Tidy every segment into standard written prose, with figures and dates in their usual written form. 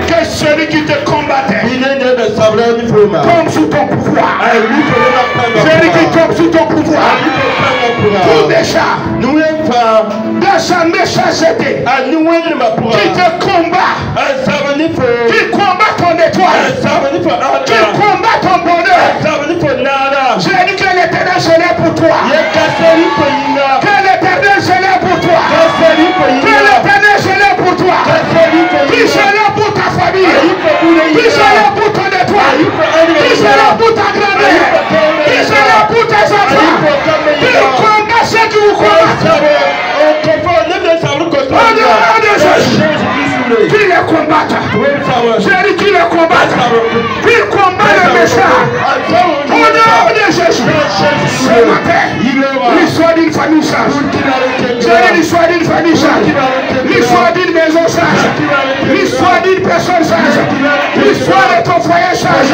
Que celui qui te combattait tombe sous ton pouvoir. Celui qui tombe sous ton pouvoir. Tout déjà dans sa méchanceté qui te combat, qui combat ton étoile, qui combat ton bonheur. J'ai dit que l'Éternel se lève pour toi. Que l'Éternel se lève pour toi. Que l'Éternel se lève pour toi. Qui se lève pour ta famille. Qui se lève pour ton étoile. Qui se lève pour ta grand-mère. Qui se lève pour tes enfants. Qui combat ceux qui vous combattent. Qui les combattent. J'ai dit qui les combattent. Qui combat les méchants. Au nom de Jésus. Ce matin, l'histoire d'une famille change. J'ai dit l'histoire d'une famille change. L'histoire d'une maison change. L'histoire d'une personne change. L'histoire de ton foyer change.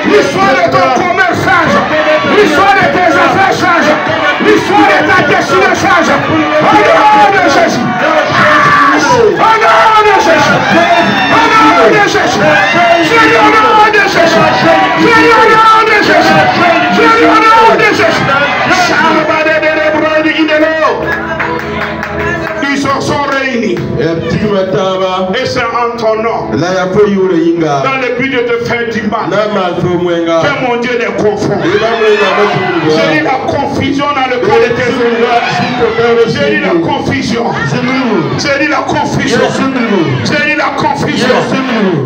L'histoire de ton commerce change. L'histoire de tes affaires change. L'histoire de ta destinée change. Au nom de Jésus. Au nom de Jésus. Au nom de Jésus. Je dis au nom de Jésus. Je dis au nom de Jésus. Je dis au nom de Jésus. Ils sont réunis. Et c'est en ton nom. Dans le but de te faire du mal. Que mon Dieu les confond. J'ai dit la confusion dans le corps de tes ennemis. J'ai dit la confusion. J'ai dit la confusion. J'ai dit la confusion.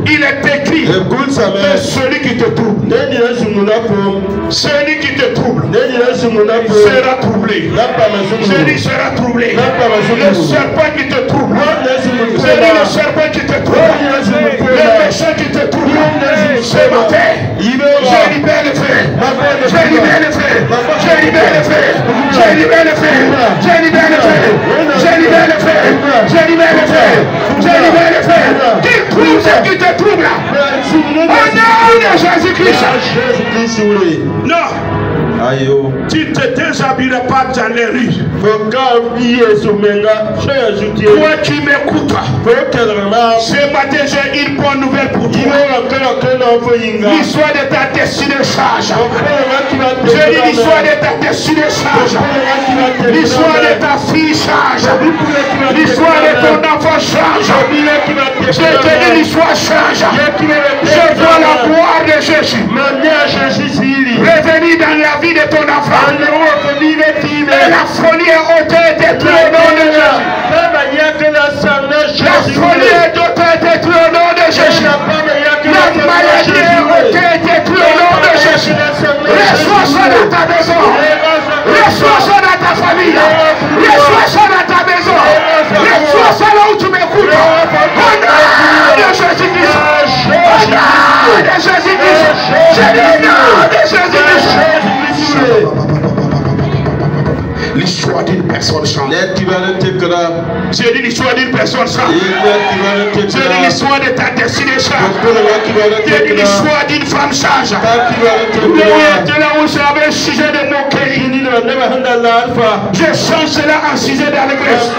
Il est écrit que celui qui te trouble. Celui qui te trouble sera troublé. J'ai dit sera troublé. Le serpent qui te trouble. J'ai dit le serpent qui te trouble. Le méchant qui te trouble. Ce matin, je libère les faits. Je libère les faits. Je libère les faits. Je libère les faits. Je libère les faits. Je libère les faits. Je libère les faits. Je libère les faits. Qui trouble ce qui te trouble. Au nom de Jésus-Christ. Non. Tu ne te déshabilleras pas dans les rues. Toi qui m'écoutes, ce matin j'ai une bonne nouvelle pour toi. L'histoire de ta destinée change. J'ai dit l'histoire de ta destinée change. L'histoire de ta fille change. L'histoire de ton enfant change. Je te dis l'histoire change. Je vois la gloire de Jésus revenir dans la vie de ton enfant. Et la folie est ôtée et détruite au nom de Jésus. La folie est ôtée et détruite au nom de Jésus. La maladie est ôtée et détruite au nom de Jésus. Reçois ça dans ta maison. Reçois ça dans ta famille. Reçois ça dans ta maison. Reçois ça là où tu m'écoutes. Au nom de Jésus-Christ. Au nom de Jésus-Christ. J'ai dit au nom de Jésus-Christ. L'histoire d'une personne change. J'ai dit l'histoire d'une personne change. J'ai dit l'histoire de ta destinée change. J'ai dit l'histoire d'une femme change. Là où j'avais un sujet de moquerie, je change cela en sujet d'allégresse.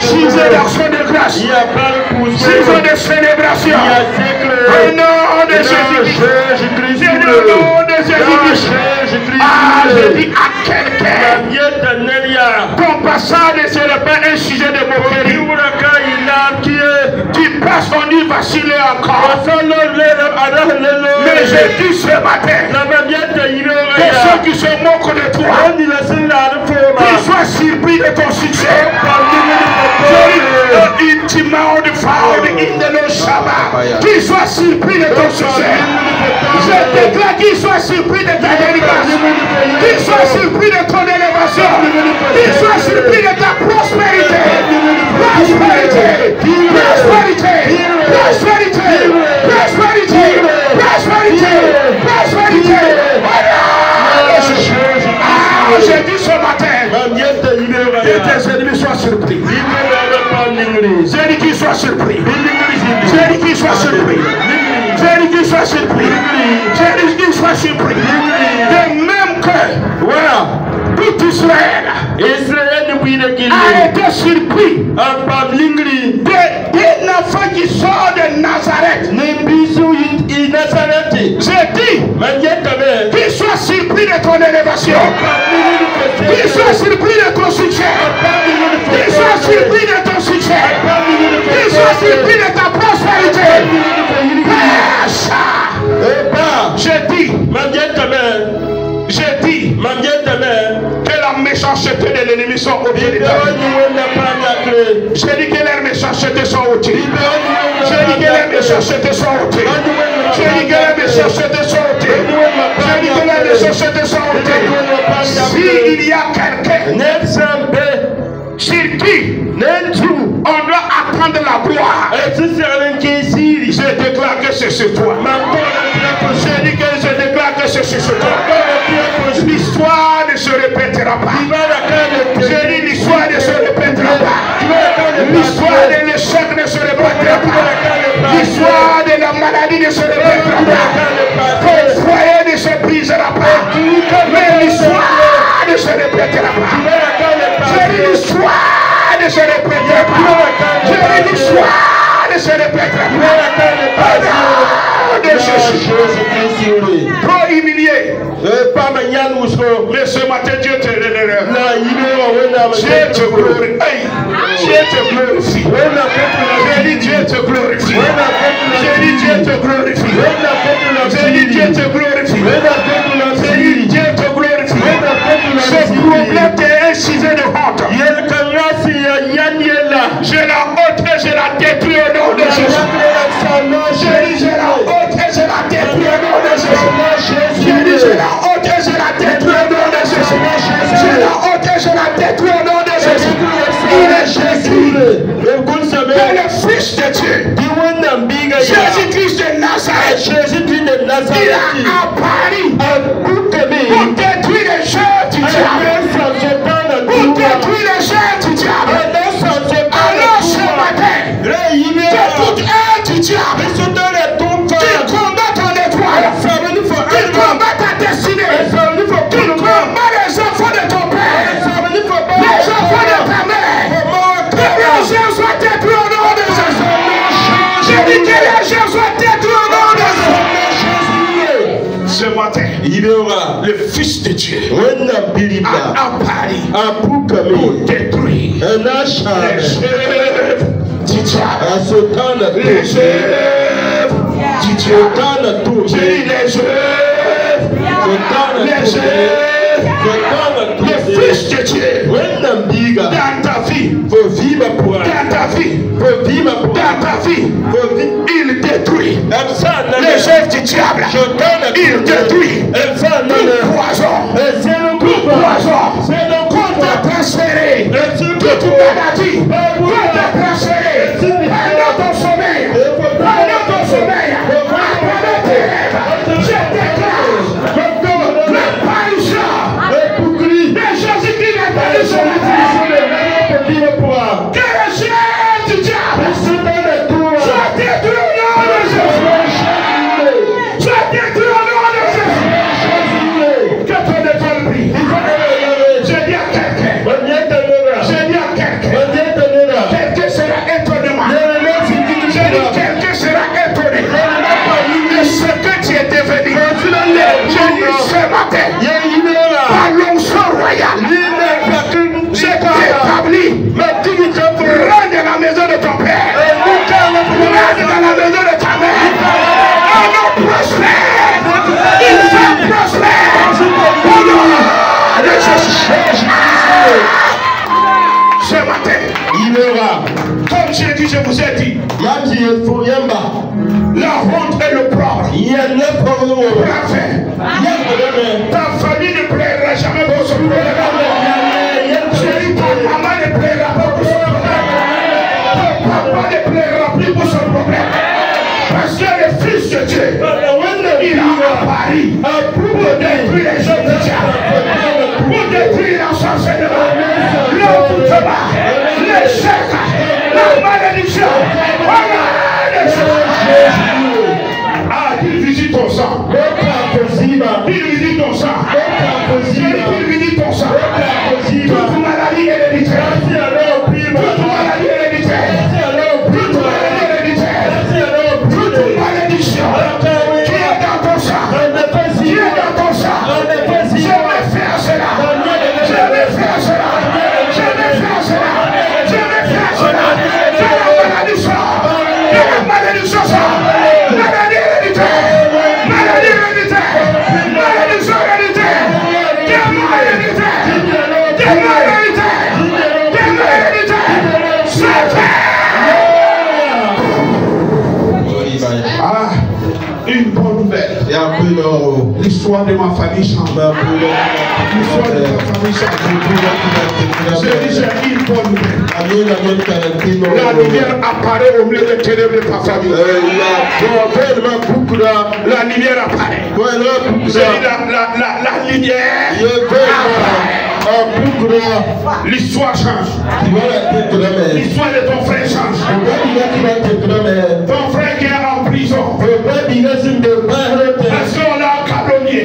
Sujet d'action de grâce. Sujet de célébration. Au nom de Jésus-Christ. J'ai dit au nom de Jésus-Christ. Ah, je dis à quelqu'un, ton passage ne serait pas un sujet de moquerie. Tu passes, on y vaciller encore. Mais je dis ce matin, que ceux qui se moquent de toi, qu'ils soient surpris de ton succès. Intimement de found in the Lord Shabbat. Qu'ils soient surpris de ton succès. Je déclare qu'ils soient surpris de ta délivrance. Qu'ils soient surpris de ton élévation. Qu'ils soient surpris de ta prospérité. Prospérité. Prospérité. Prospérité. Prospérité. Prospérité. Prospérité. J'ai dit ce matin que tes ennemis soient surpris. J'ai dit qu'ils soient surpris. J'ai dit qu'ils soient surpris. J'ai dit qu'il soit surpris. J'ai dit qu'il soit surpris. De même que, voilà, tout Israël a été surpris d'un enfant qui sort de Nazareth. J'ai dit qu'il soit surpris de ton élévation, qu'il soit surpris de ton succès, qu'il soit surpris de ton succès, qu'il soit surpris de ta prospérité. J'ai dit que la méchanceté de l'ennemi sont au pied de ta vie. J'ai dit que les méchancetés sont au pied. J'ai dit que les méchancetés sont au pied. J'ai dit que les méchancetés sont au pied. J'ai dit que les méchancetés sont au pied. S'il y a quelqu'un sur qui on doit attendre la gloire, je déclare que c'est sur toi. Je dis que je déclare que c'est sur toi. L'histoire ne se répétera pas. Je dis l'histoire ne se répétera pas. L'histoire de l'échec ne se répétera pas. L'histoire de la maladie ne se répétera pas. Ton foyer ne se brisera pas. Mais l'histoire ne se répétera pas. Je dis l'histoire ne se répétera pas. Je dis l'histoire ne se répétera pas. Trop humilié. Mais ce matin, Dieu te relève. Dieu te glorifie. Dieu te glorifie. J'ai dit Dieu te glorifie. J'ai dit Dieu te glorifie. J'ai dit Dieu te glorifie. J'ai dit Dieu te glorifie. Ce problème t'est incisé de honte. Je la honte et je la détruis au nom de Jésus. J'ai dit je la honte et je la détruis au nom de Jésus. J'ai dit je la honte et je la détruis au nom de Jésus. Je la honte et je la détruis au nom de Jésus. Il est Jésus, le Fils de Dieu. Jésus-Christ de Nazareth. Il a apparu pour détruire les jeux du diable. Pour détruire les jeux du diable. Alors ce matin, que toute aide du diable qui combat ton étoile, qui combat ta destinée, qui combat les enfants de ton père, les enfants de ta mère, que les gens soient détruits au nom de Jésus. J'ai dit que les gens soient détruits au nom de Jésus. Ce matin, le Fils de Dieu a apparu pour détruire les œuvres du diable. Les œuvres du diable. J'ai dit les œuvres. Les œuvres. Le Fils de Dieu. Dans ta vie. Dans ta vie. Dans ta vie. Il détruit les œuvres du diable. Il détruit tout poison. Tout poison. Qu'on t'a transféré. Toute maladie. Qu'on t'a transféré. Pendant ton sommeil. Pendant ton sommeil. Pendant tes rêves. Je déclare l'apparition de Jésus-Christ l'apparition de Dieu. Que les œuvres du diable soient détruits au nom de Jésus. Soient détruits au nom de Jésus. Que ton étoile brille. Je dis à quelqu'un. Quelqu'un sera étonnement. Je dis quelqu'un sera étonné de ce que tu es devenu. Je dis ce matin, par l'onction royale, je t'établis. Rentre dans la maison de ton père. Rentre dans la maison de ta mère. Un homme prospère. Il va prospérer. Au nom de Jésus. Ce matin, comme j'ai dit, je vous ai dit, la honte et le pleur. Ta famille ne plaira jamais pour ce problème. Je dis, ta maman ne plaira pas pour ce problème. Ton papa ne plaira plus pour ce problème. Parce que le Fils de Dieu, il a apparu pour détruire les œuvres du diable, pour détruire l'ensorcellement, le tabac, l'échec, la malédiction. Voilà les choses. Ah, une bonne nouvelle. L'histoire de ma famille change. L'histoire de ma famille change. Je dis, j'ai une bonne nouvelle. La lumière apparaît au milieu des ténèbres de ta famille. La lumière apparaît. Je dis, la lumière apparaît. L'histoire change. L'histoire de ton frère change. Ton frère qui est en prison. Parce qu'on l'a calomnié.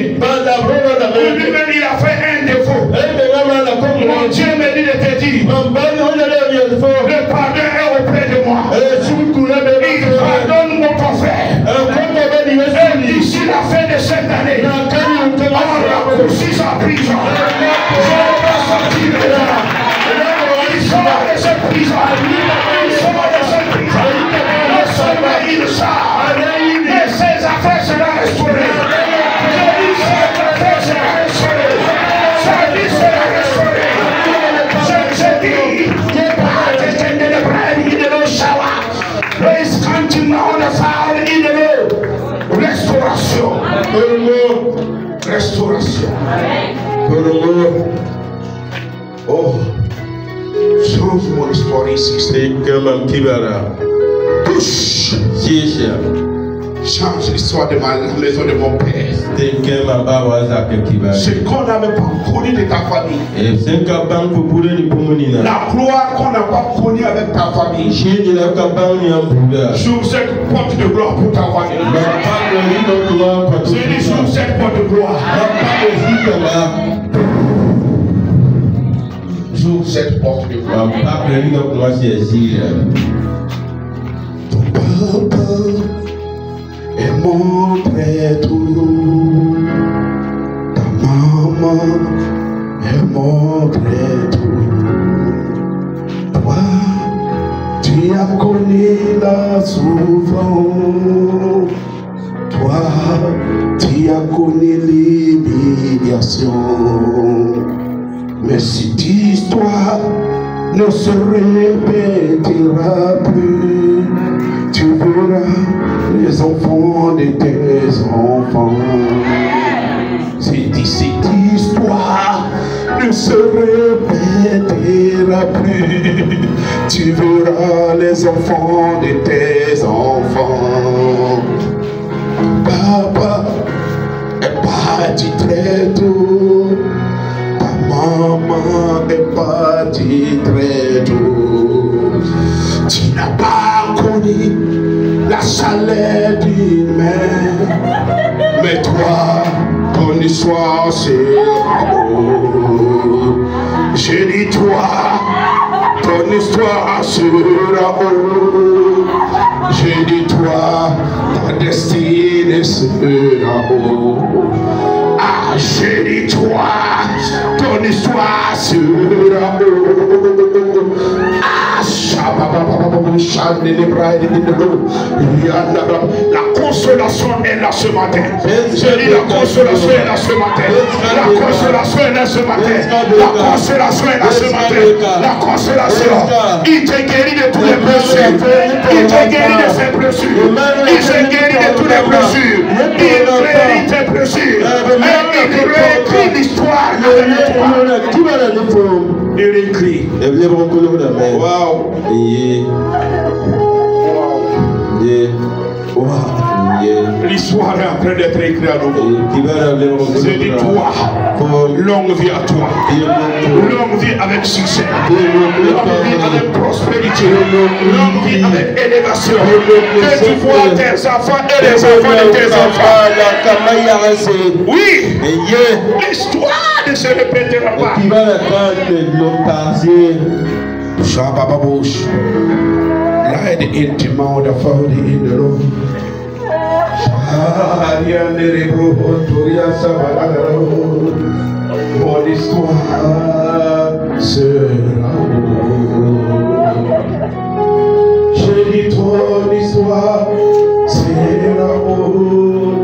Lui-même il a fait un défaut. Mon Dieu me dit de te dire, le pardon est auprès de moi. Il pardonne mon frère. Et d'ici la fin de cette année, on raccourcit sa prison. Je ne vais pas sortir de là. Il sort de cette prison. Il sort de cette prison. Non seulement il sort, mais ses affaires seront restaurées. Je dis ses affaires seront restaurées. Sa vie sera restaurée. Je dis, restauration. Restauration. Oh, change mon histoire ici. Touche. Change l'histoire de ma maison de mon père. Ce qu'on n'avait pas connu de ta famille. La gloire qu'on n'a pas connue avec ta famille. J'ouvre cette porte de gloire pour ta famille. Je dis j'ouvre cette porte de gloire. J'ouvre cette porte de gloire. Ton papa est mon prêtre, ta maman est mon prêtre. Toi, tu as connu la souffrance. Toi, tu as connu l'humiliation. Mais cette histoire ne se répétera plus. Tu verras les enfants de tes enfants. Cette histoire ne se répétera plus. Tu verras les enfants de tes enfants. Papa est parti très tôt. Ta maman est partie très tôt. Tu n'as pas connu la chaleur d'une mère, mais toi, ton histoire sera beau. J'ai dit toi, ton histoire sera beau. J'ai dit toi, ta destinée sera beau. Ah, j'ai dit toi, ton histoire sera beau. La consolation est là ce matin. Je dis la consolation est là ce matin. La consolation est là ce matin. La consolation est là ce matin. La consolation. Il te guérit de tous les blessures. Il te guérit de ses blessures. Il te guérit de tous les blessures. Il guérit tes blessures. Et il réécrit l'histoire avec toi. Il réécrit. Wow. L'histoire est en train d'être écrite à nouveau. Je dis toi, longue vie à toi, longue vie avec succès, longue vie avec prospérité, longue vie avec élévation. Que tu vois tes enfants et les enfants de tes enfants. Oui, l'histoire ne se répétera pas. Shabababouche. L'aide intimement de Fadi in the Lord. Mon histoire sera beau. J'ai dit ton histoire sera beau.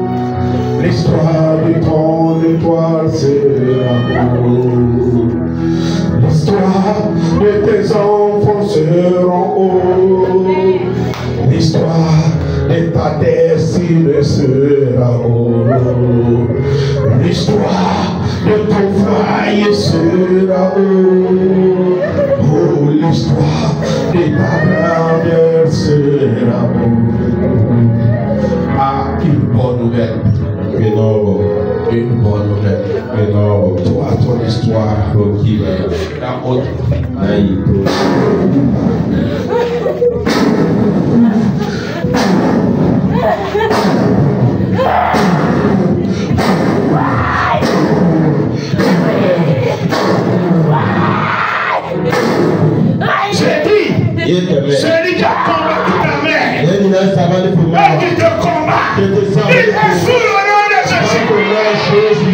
L'histoire de ton étoile sera beau. L'histoire de tes enfants sera haut. L'histoire de de ta destinée sera haut. L'histoire de ton foyer sera haut. Oh, l'histoire de ta grandeur sera haut. Ah, une bonne nouvelle. Une bonne nouvelle. Toi, ton histoire, la haute. J'ai dit, celui qui a combattu ta mère, et qui te combat, il est sous le nom de Jésus.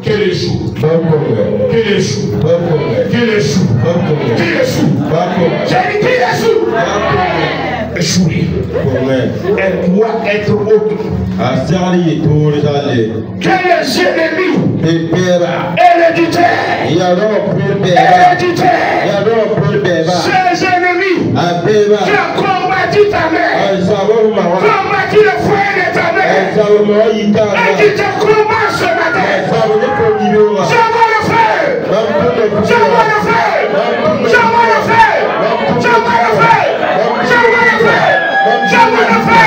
Qu'il échoue. Qu'il échoue. Qu'il échoue. Qu'il échoue. J'ai dit qu'il échoue. Échouer. Elle doit être haute. Que les ennemis héréditaires, ces ennemis qui ont combattu ta mère, combattu le foyer de ta mère, et qui te combattent ce matin, j'envoie le feu, j'envoie le feu, j'envoie le feu, j'envoie le feu, j'envoie le feu, j'envoie le feu.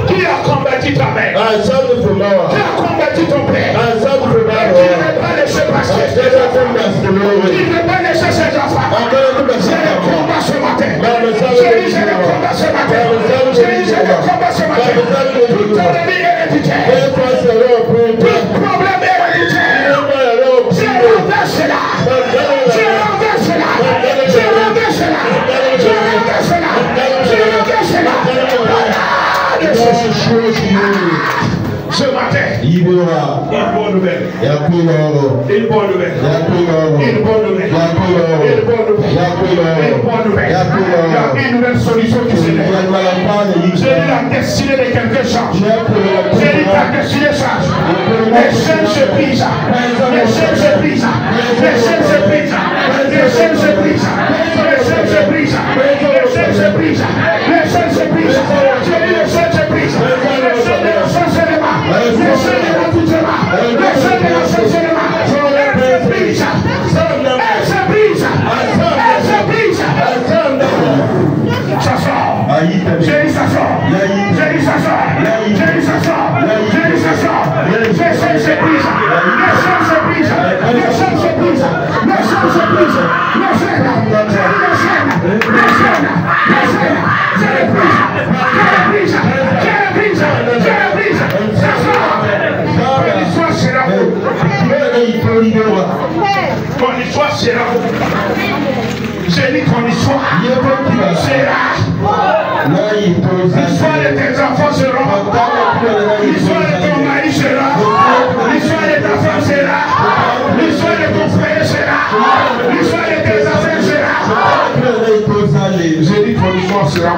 Qui a combattu ta mère? Qui a combattu ton père? Qui ne veut pas laisser passer? Qui ne veut pas laisser ses enfants? J'ai le combat ce matin. J'ai le combat ce matin. J'ai le combat ce matin. Tout ennemi héréditaire, tout problème héréditaire, je renverse là. Je renverse là. Je renverse là. Je renverse là. Je renverse là. Ce matin, une bonne nouvelle. Une bonne nouvelle. Une bonne nouvelle. Une nouvelle solution qui se lève. J'ai dit la destinée de quelqu'un change. J'ai dit ta destinée change. Les chaînes se brisent. Les chaînes se brisent. Les chaînes se brisent. Les chaînes se brisent. Les chaînes se brisent. Les chaînes se brisent. Les chaînes se brisent. J'ai dit les chaînes se brisent. Les chaînes de la sorcellerie. Les chaînes de la poutrema. Les chaînes de la sorcellerie. Elles se brisent. Elles se brisent. Elles se brisent. Ça sort. J'ai dit ça sort. J'ai dit ça sort. J'ai dit ça sort. J'ai dit ça sort. Les chaînes se brisent. Les chaînes se brisent. Les chaînes se brisent. Les chaînes se brisent. Les chaînes. Les chaînes. Les chaînes. Les chaînes. Je les brise. Je les brise. Je les brise. Je les brise. Ça sort. L'histoire sera haute. Ton histoire sera haute. J'ai dit ton histoire sera. L'histoire de tes enfants sera. L'histoire de ton mari sera. L'histoire de ta femme sera. L'histoire de ton frère sera. L'histoire de tes affaires sera. J'ai dit ton histoire sera.